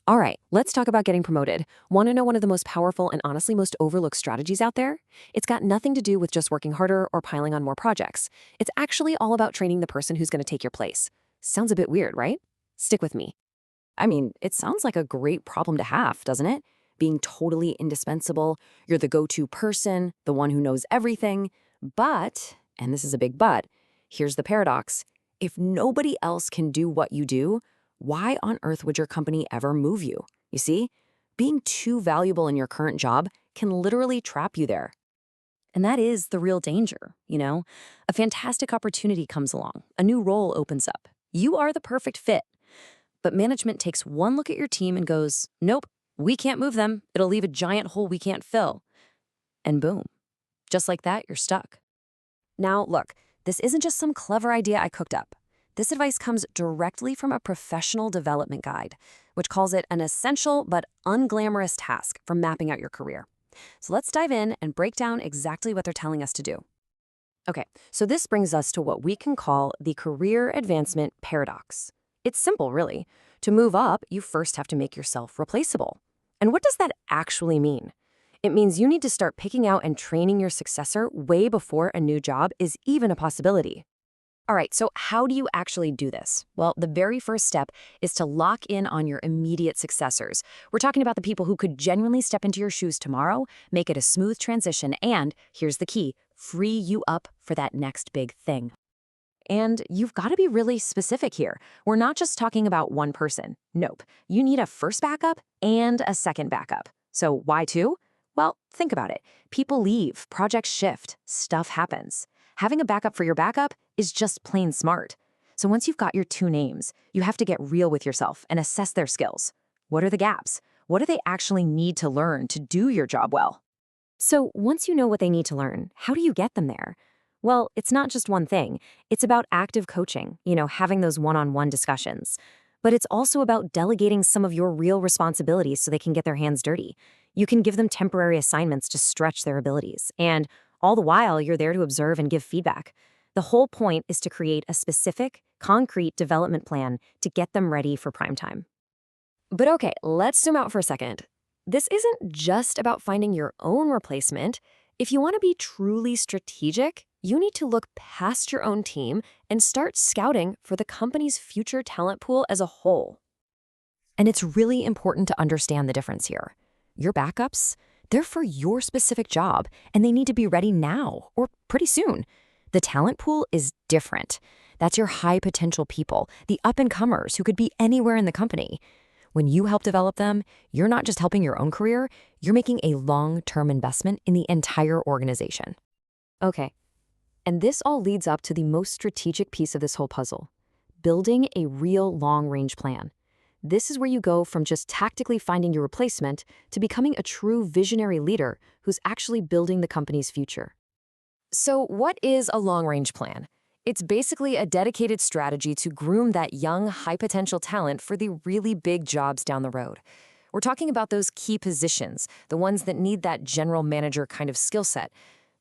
All right, let's talk about getting promoted. Want to know one of the most powerful and honestly most overlooked strategies out there? It's got nothing to do with just working harder or piling on more projects. It's actually all about training the person who's going to take your place. Sounds a bit weird, right? Stick with me. I mean, it sounds like a great problem to have, doesn't it? Being totally indispensable, you're the go-to person, the one who knows everything. But, and this is a big but, here's the paradox. If nobody else can do what you do, why on earth would your company ever move you? You see, being too valuable in your current job can literally trap you there. And that is the real danger. A fantastic opportunity comes along, a new role opens up. You are the perfect fit. But management takes one look at your team and goes, nope, we can't move them. It'll leave a giant hole we can't fill. And boom, just like that, you're stuck. Now, look, this isn't just some clever idea I cooked up. This advice comes directly from a professional development guide, which calls it an essential but unglamorous task for mapping out your career. So let's dive in and break down exactly what they're telling us to do. Okay, so this brings us to what we can call the career advancement paradox. It's simple, really. To move up, you first have to make yourself replaceable. And what does that actually mean? It means you need to start picking out and training your successor way before a new job is even a possibility. All right, so how do you actually do this? Well, the very first step is to lock in on your immediate successors. We're talking about the people who could genuinely step into your shoes tomorrow, make it a smooth transition, and, here's the key, free you up for that next big thing. And you've got to be really specific here. We're not just talking about one person. Nope. You need a first backup and a second backup. So why two? Well, think about it. People leave, projects shift, stuff happens. Having a backup for your backup is just plain smart. So once you've got your two names, you have to get real with yourself and assess their skills. What are the gaps? What do they actually need to learn to do your job well? So once you know what they need to learn, how do you get them there? Well, it's not just one thing. It's about active coaching, having those one-on-one discussions. But it's also about delegating some of your real responsibilities so they can get their hands dirty. You can give them temporary assignments to stretch their abilities. And all the while, you're there to observe and give feedback. The whole point is to create a specific, concrete development plan to get them ready for prime time. But okay, let's zoom out for a second. This isn't just about finding your own replacement. If you want to be truly strategic, you need to look past your own team and start scouting for the company's future talent pool as a whole. And it's really important to understand the difference here. Your backups, they're for your specific job, and they need to be ready now or pretty soon. The talent pool is different. That's your high potential people, the up-and-comers who could be anywhere in the company. When you help develop them, you're not just helping your own career, you're making a long-term investment in the entire organization. Okay, and this all leads up to the most strategic piece of this whole puzzle, building a real long-range plan. This is where you go from just tactically finding your replacement to becoming a true visionary leader who's actually building the company's future. So what is a long-range plan? It's basically a dedicated strategy to groom that young, high-potential talent for the really big jobs down the road. We're talking about those key positions, the ones that need that general manager kind of skill set.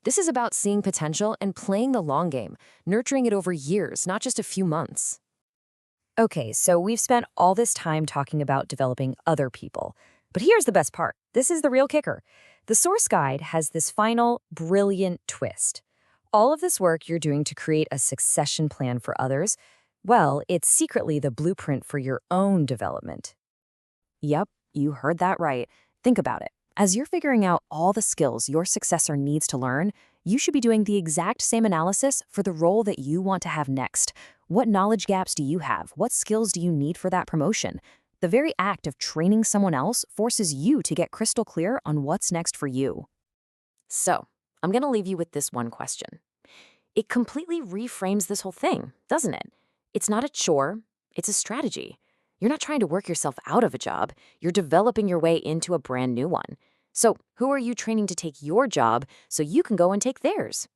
This is about seeing potential and playing the long game, nurturing it over years, not just a few months. Okay, so we've spent all this time talking about developing other people. But here's the best part. This is the real kicker. The source guide has this final, brilliant twist. All of this work you're doing to create a succession plan for others, well, it's secretly the blueprint for your own development. Yep, you heard that right. Think about it. As you're figuring out all the skills your successor needs to learn, you should be doing the exact same analysis for the role that you want to have next. What knowledge gaps do you have? What skills do you need for that promotion? The very act of training someone else forces you to get crystal clear on what's next for you. So, I'm going to leave you with this one question. It completely reframes this whole thing, doesn't it? It's not a chore, it's a strategy. You're not trying to work yourself out of a job, you're developing your way into a brand new one. So, who are you training to take your job so you can go and take theirs?